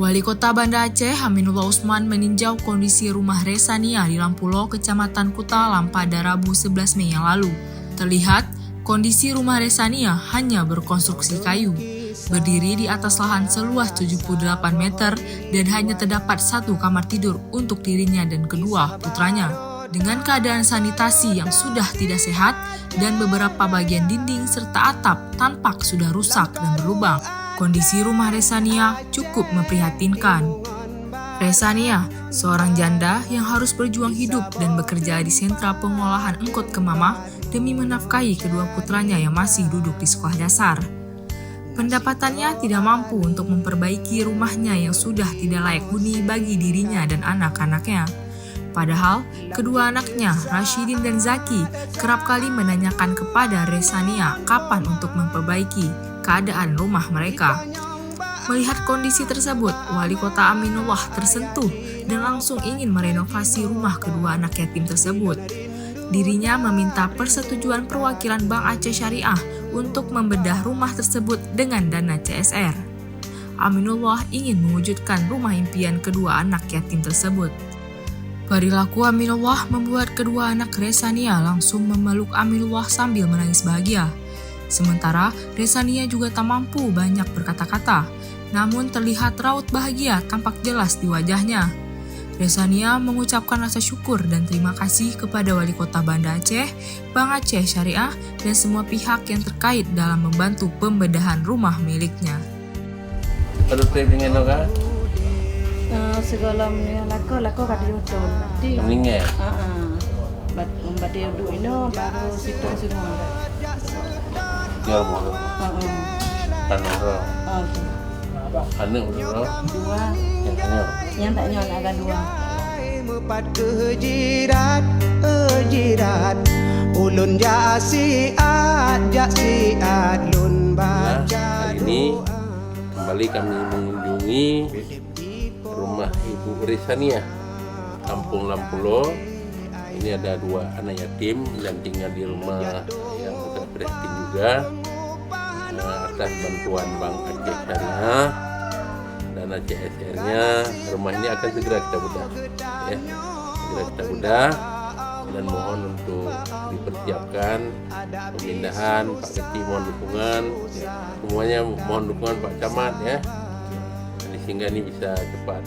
Wali Kota Banda Aceh, Aminullah Usman meninjau kondisi rumah Resania di Lampulo, Kecamatan Kutalam pada Rabu 11 Mei yang lalu. Terlihat, kondisi rumah Resania hanya berkonstruksi kayu, berdiri di atas lahan seluas 78 meter dan hanya terdapat satu kamar tidur untuk dirinya dan kedua putranya. Dengan keadaan sanitasi yang sudah tidak sehat dan beberapa bagian dinding serta atap tampak sudah rusak dan berlubang, kondisi rumah Resania cukup memprihatinkan. Resania, seorang janda yang harus berjuang hidup dan bekerja di sentra pengolahan engkot kemamah demi menafkahi kedua putranya yang masih duduk di sekolah dasar. Pendapatannya tidak mampu untuk memperbaiki rumahnya yang sudah tidak layak huni bagi dirinya dan anak-anaknya. Padahal, kedua anaknya, Rashidin dan Zaki, kerap kali menanyakan kepada Resania kapan untuk memperbaiki keadaan rumah mereka. Melihat kondisi tersebut, Wali Kota Aminullah tersentuh dan langsung ingin merenovasi rumah kedua anak yatim tersebut. Dirinya meminta persetujuan perwakilan Bank Aceh Syariah untuk membedah rumah tersebut dengan dana CSR. Aminullah ingin mewujudkan rumah impian kedua anak yatim tersebut. Perilaku Aminullah membuat kedua anak Resania langsung memeluk Aminullah sambil menangis bahagia. Sementara Resania juga tak mampu banyak berkata-kata, namun terlihat raut bahagia tampak jelas di wajahnya. Resania mengucapkan rasa syukur dan terima kasih kepada Wali Kota Banda Aceh, Bank Aceh Syariah, dan semua pihak yang terkait dalam membantu pembedahan rumah miliknya. Segala lako kadi utun. Di Meninggal. Bat dia duduk ini baru situ semua. Jual mulu. Tanah ro. Anu ro. Dua. Yang tanya. Yang tak nyon agak dua. Mepat kejirat, ulun jasiat lun baca. Hari ini kembali kami mengunjungi rumah Ibu Resania, Kampung Lampulo. Ini ada dua anak yatim yang tinggal di rumah yang sangat prihatin juga. Atas bantuan Bank Aceh Syariah dan CSR-nya, rumah ini akan segera kita bedah, ya. Segera kita bedah dan mohon untuk dipersiapkan pemindahan. Pak Kecil mohon dukungan, semuanya mohon dukungan Pak Camat, ya, sehingga ini bisa cepat.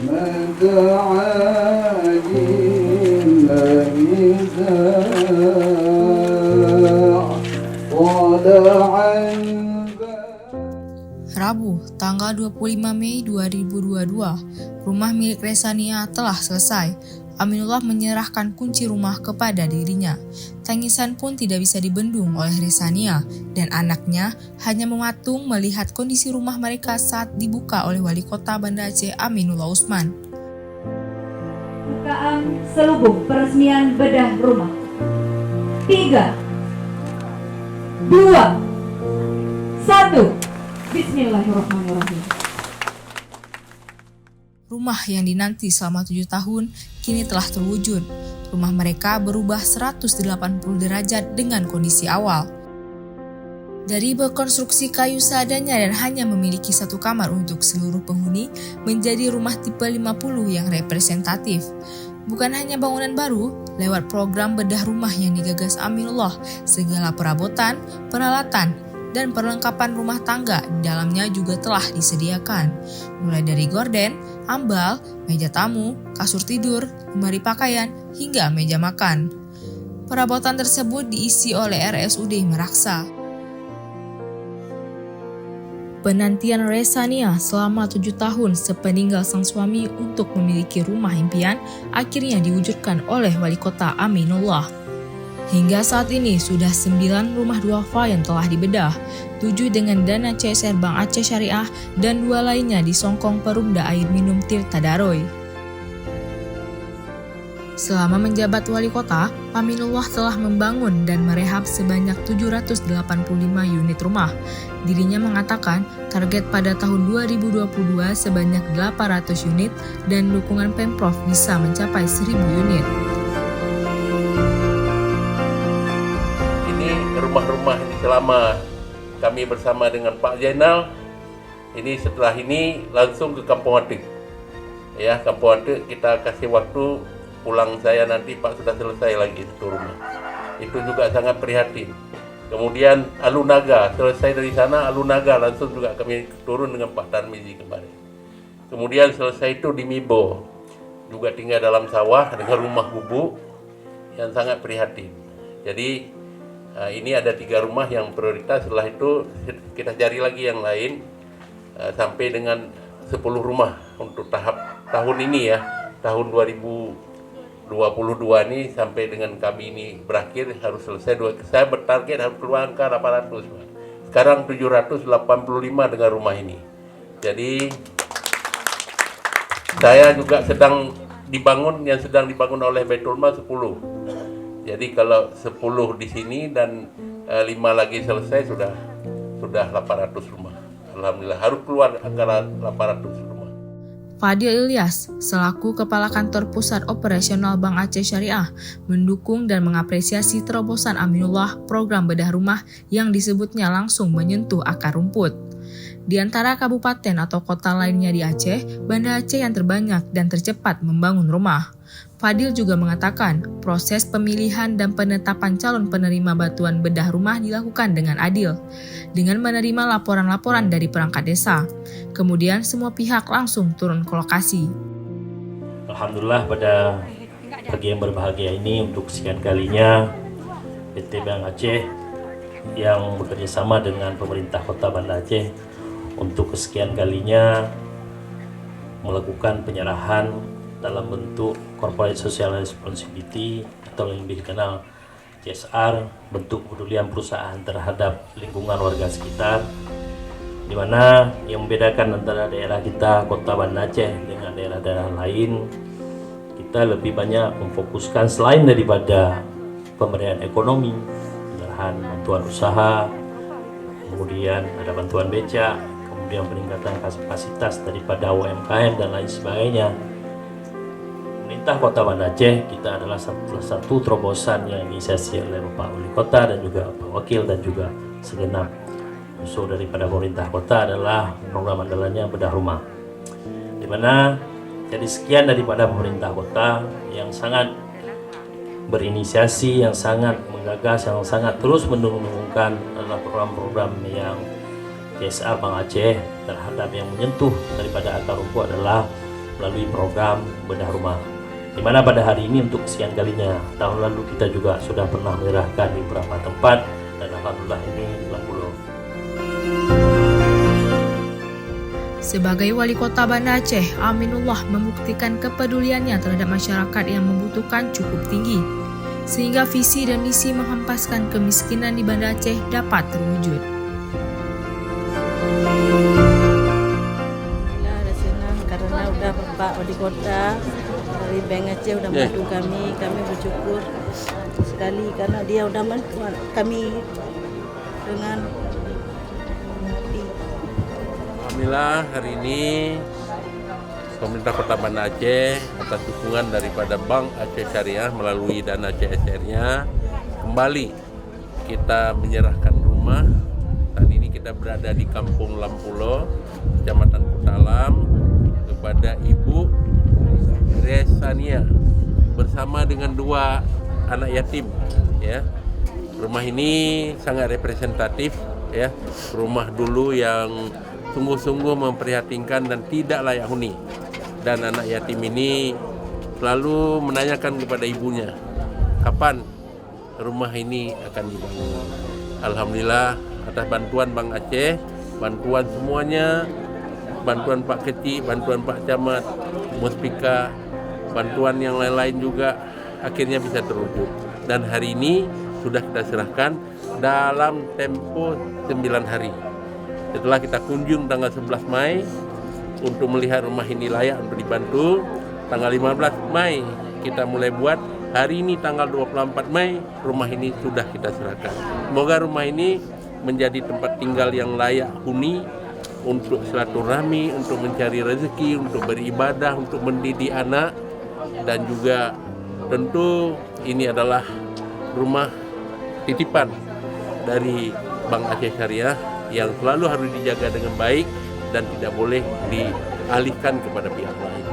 Rabu, tanggal 25 Mei 2022, rumah milik Resania telah selesai. Aminullah menyerahkan kunci rumah kepada dirinya. Tangisan pun tidak bisa dibendung oleh Resania dan anaknya hanya mematung melihat kondisi rumah mereka saat dibuka oleh Wali Kota Banda Aceh Aminullah Usman. Bukaan selubung peresmian bedah rumah. 3, 2, 1. Bismillahirrahmanirrahim. Rumah yang dinanti selama 7 tahun kini telah terwujud. Rumah mereka berubah 180 derajat dengan kondisi awal. Dari berkonstruksi kayu seadanya dan hanya memiliki 1 kamar untuk seluruh penghuni, menjadi rumah tipe 50 yang representatif. Bukan hanya bangunan baru, lewat program bedah rumah yang digagas Aminullah, segala perabotan, peralatan, dan perlengkapan rumah tangga di dalamnya juga telah disediakan. Mulai dari gorden, ambal, meja tamu, kasur tidur, lemari pakaian, hingga meja makan. Perabotan tersebut diisi oleh RSUD Meraksa. Penantian Resania selama 7 tahun sepeninggal sang suami untuk memiliki rumah impian akhirnya diwujudkan oleh Wali Kota Aminullah. Hingga saat ini sudah 9 rumah duafa yang telah dibedah, 7 dengan dana CSR Bank Aceh Syariah dan 2 lainnya di Songkong Perumda Air Minum Tirta Daroy. Selama menjabat wali kota, Aminullah telah membangun dan merehab sebanyak 785 unit rumah. Dirinya mengatakan target pada tahun 2022 sebanyak 800 unit dan dukungan Pemprov bisa mencapai 1000 unit. Rumah-rumah ini selama kami bersama dengan Pak Zainal, ini setelah ini langsung ke Kampung Atik. Ya, Kampung Atik kita kasih waktu pulang saya nanti Pak sudah selesai lagi itu rumah. Itu juga sangat prihatin. Kemudian Alunaga, selesai dari sana Alunaga langsung juga kami turun dengan Pak Tarmizi kemarin. Kemudian selesai itu di Mibo, juga tinggal dalam sawah dengan rumah gubuk yang sangat prihatin. Jadi ini ada 3 rumah yang prioritas, setelah itu kita cari lagi yang lain sampai dengan 10 rumah untuk tahap tahun ini ya, tahun 2022 ini sampai dengan kami ini berakhir harus selesai. Saya bertarget harus keluar angka 800. Sekarang 785 dengan rumah ini. Jadi saya juga sedang dibangun oleh Baitul Mal 10. Jadi kalau 10 di sini dan 5 lagi selesai sudah 800 rumah. Alhamdulillah harus keluar angka 800 rumah. Fadil Ilyas, selaku Kepala Kantor Pusat Operasional Bank Aceh Syariah, mendukung dan mengapresiasi terobosan Aminullah program bedah rumah yang disebutnya langsung menyentuh akar rumput. Di antara kabupaten atau kota lainnya di Aceh, Banda Aceh yang terbanyak dan tercepat membangun rumah. Fadil juga mengatakan proses pemilihan dan penetapan calon penerima bantuan bedah rumah dilakukan dengan adil, dengan menerima laporan-laporan dari perangkat desa. Kemudian semua pihak langsung turun ke lokasi. Alhamdulillah pada pagi yang berbahagia ini untuk sekian kalinya PT Bank Aceh yang bekerja sama dengan pemerintah Kota Banda Aceh untuk kesekian kalinya melakukan penyerahan dalam bentuk Corporate Social Responsibility atau yang lebih dikenal CSR, bentuk kepedulian perusahaan terhadap lingkungan warga sekitar, di mana yang membedakan antara daerah kita Kota Banda Aceh dengan daerah-daerah lain, kita lebih banyak memfokuskan selain daripada pemberdayaan ekonomi, penyerahan bantuan usaha, kemudian ada bantuan becak, kemudian peningkatan kapasitas daripada UMKM dan lain sebagainya. Pemerintah Kota Banda Aceh kita adalah salah satu terobosan yang inisiasi oleh Bapak Wali Kota dan juga Pak Wakil dan juga segenap unsur daripada pemerintah kota adalah program andalannya bedah rumah, di mana jadi sekian daripada pemerintah kota yang sangat berinisiasi, yang sangat menggagas, yang sangat terus mendukungkan adalah program-program yang CSR Bank Aceh terhadap yang menyentuh daripada akar rumput adalah melalui program bedah rumah. Di mana pada hari ini untuk sekian kalinya, tahun lalu kita juga sudah pernah menyerahkan di beberapa tempat dan alhamdulillah ini di Lampulo. Sebagai wali kota Banda Aceh, Aminullah membuktikan kepeduliannya terhadap masyarakat yang membutuhkan cukup tinggi, sehingga visi dan misi menghempaskan kemiskinan di Banda Aceh dapat terwujud. Alhamdulillah ada senang karena udah Bapak wali kota dari Bank Aceh udah bantu kami bersyukur sekali karena dia udah bantu kami dengan Alhamdulillah hari ini pemerintah Kota Banda Aceh atas dukungan daripada Bank Aceh Syariah melalui dana CSR-nya kembali kita menyerahkan rumah. Saat ini kita berada di Kampung Lampulo, Kecamatan Kutalam, kepada Ibu Resania bersama dengan 2 anak yatim. Ya, rumah ini sangat representatif. Ya, rumah dulu yang sungguh-sungguh memprihatinkan dan tidak layak huni. Dan anak yatim ini selalu menanyakan kepada ibunya, kapan rumah ini akan dibangun. Alhamdulillah atas bantuan Bank Aceh, bantuan semuanya, bantuan Pak Kecik, bantuan Pak Camat, Muspika, bantuan yang lain-lain juga akhirnya bisa terwujud. Dan hari ini sudah kita serahkan dalam tempo 9 hari. Setelah kita kunjung tanggal 11 Mei untuk melihat rumah ini layak untuk dibantu, tanggal 15 Mei kita mulai buat, hari ini tanggal 24 Mei rumah ini sudah kita serahkan. Semoga rumah ini menjadi tempat tinggal yang layak huni untuk silaturahmi, untuk mencari rezeki, untuk beribadah, untuk mendidik anak, dan juga tentu ini adalah rumah titipan dari Bank Aceh Syariah yang selalu harus dijaga dengan baik dan tidak boleh dialihkan kepada pihak lain.